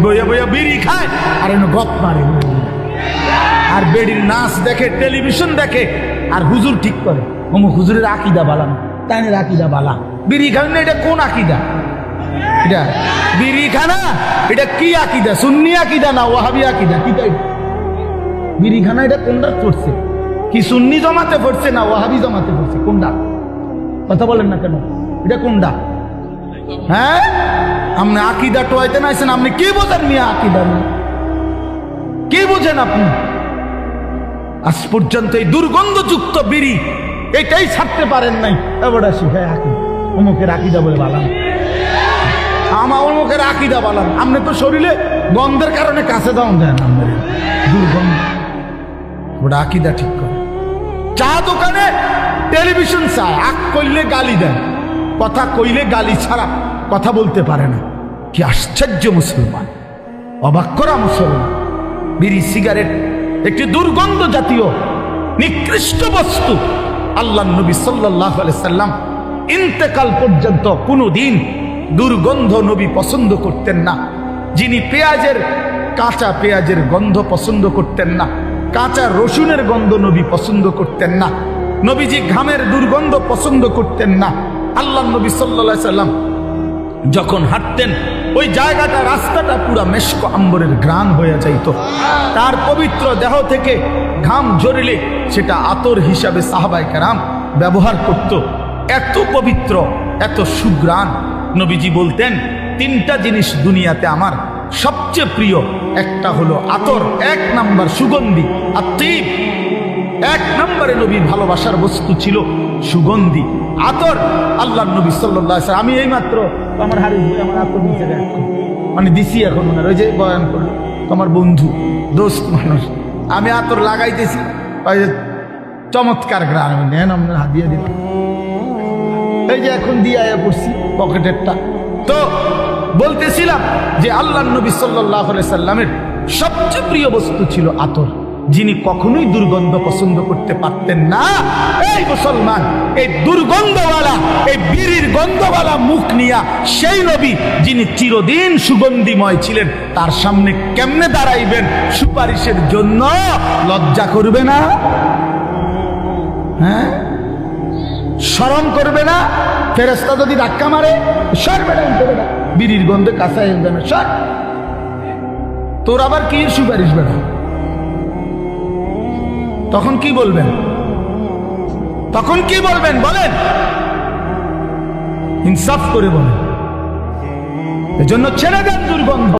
বইয়া বইয়া বিড়ি খায় আর এনে গপ মারে, আর বেড়ির নাচ দেখে, টেলিভিশন দেখে, আর হুজুর ঠিক করে অমুক হুজুরের আকিদা বালা না, তাইনের আকিদা বালা। বিড়ি খান না, এটা কোন আকিদা? এটা বিড়ি খানা, এটা কি আকিদা? সুন্নি আকিদা না ওয়াহাবি আকিদা? কি তাই বিড়ি খানা এটা কোনটা পড়ছে? কি সুন্নি জমাতে পড়ছে না ওয়াহাবি জমাতে পড়ছে? কোনটা? কথা বলেন না কেন? এটা কোনটা? হ্যাঁ, আপনি আকিদা টোয়াইতে নাইছেন, আপনি কি বোঝেন মিয়া? আকিদা কি বোঝেন আপনি? আজ পর্যন্ত এই দুর্গন্ধযুক্ত বিড়ি এটাই ছাড়তে পারেন নাই। এবার আসি, হ্যাঁ আকিদা, অমুকের আকিদা বলে বালান, আমার অমুকের আকিদা বালান। আপনি তো শরীরে গন্ধের কারণে কাছে দাও দেন, আপনার দুর্গন্ধ। ওটা আকিদা ঠিক করে। চা দোকানে টেলিভিশন চায়, আগ করলে গালি দেয়, কথা কইলে গালি ছাড়া কথা বলতে পারে না। কি আশ্চর্য মুসলমান, অবাক করা মুসলমান। বিড়ি সিগারেট একটি দুর্গন্ধ জাতীয় নিকৃষ্ট বস্তু। আল্লাহ নবী সাল্লাল্লাহু আলাইহি সাল্লাম ইন্তেকাল পর্যন্ত কোনোদিন দুর্গন্ধ নবী পছন্দ করতেন না। যিনি কাঁচা পেঁয়াজের গন্ধ পছন্দ করতেন না, কাঁচা রসুনের গন্ধ নবী পছন্দ করতেন না, নবীজি ঘামের দুর্গন্ধ পছন্দ করতেন না। আল্লাহ নবী সাল্লাল্লাহু আলাইহি সাল্লাম যখন হাঁটতেন ওই জায়গাটা, রাস্তাটা পুরা মেশক আম্বরের ঘ্রাণ হয়ে যাইত। তার পবিত্র দেহ থেকে ঘাম ঝরিলে সেটা আতর হিসাবে সাহাবায়ে কেরাম ব্যবহার করত। এত পবিত্র, এত সুঘ্রাণ। নবীজি বলতেন, তিনটা জিনিস দুনিয়াতে আমার সবচেয়ে প্রিয়। একটা হলো আতর, 1 নাম্বার সুগন্ধি, আত্মীব। 1 নম্বরে নবীর ভালোবাসার বস্তু ছিল সুগন্ধি, আতর। আল্লাহ নবী সাল্লাল্লাহু আলাইহি সাল্লাম, আমি এইমাত্র আমার হারিস ভাই আমার আতর দিতে মানে দিছি, এখন ওনার ওই যে বয়ান করলো, তোমার বন্ধু দোস্ত মানুষ, আমি আতর লাগাইতেছি, ওই যে চমৎকার গ্রাম, নেন আপনার হাত দিয়ে দিলাম, এই যে এখন দিয়ে আয়া পড়ছি পকেটেরটা। তো বলতেছিলাম যে আল্লাহ নবী সাল্লাল্লাহু আলাইহি সাল্লামের সবচেয়ে প্রিয় বস্তু ছিল আতর, যিনি কখনোই দুর্গন্ধ পছন্দ করতে পারতেন না। এই মুসলমান, এই দুর্গন্ধওয়ালা, এই বিড়ির গন্ধওয়ালা মুখ নিয়া সেই নবী যিনি চিরদিন সুগন্ধিময় ছিলেন, তার সামনে কেমনে দাঁড়াইবেন সুপারিশের জন্য? লজ্জা করবে না? হ্যাঁ, শরম করবে না? ফেরেশতা যদি ধাক্কা মারে, সর বেটা, বিড়ির গন্ধে কাঁচা যাবে, সর। তোর আবার কি সুপারিশ বেটা? তখন কি বলবেন? তখন কি বলবেন বলেন? ইনসাফ করে বলেন। এজন্য ছেড়ে দেন দুর্গন্ধ।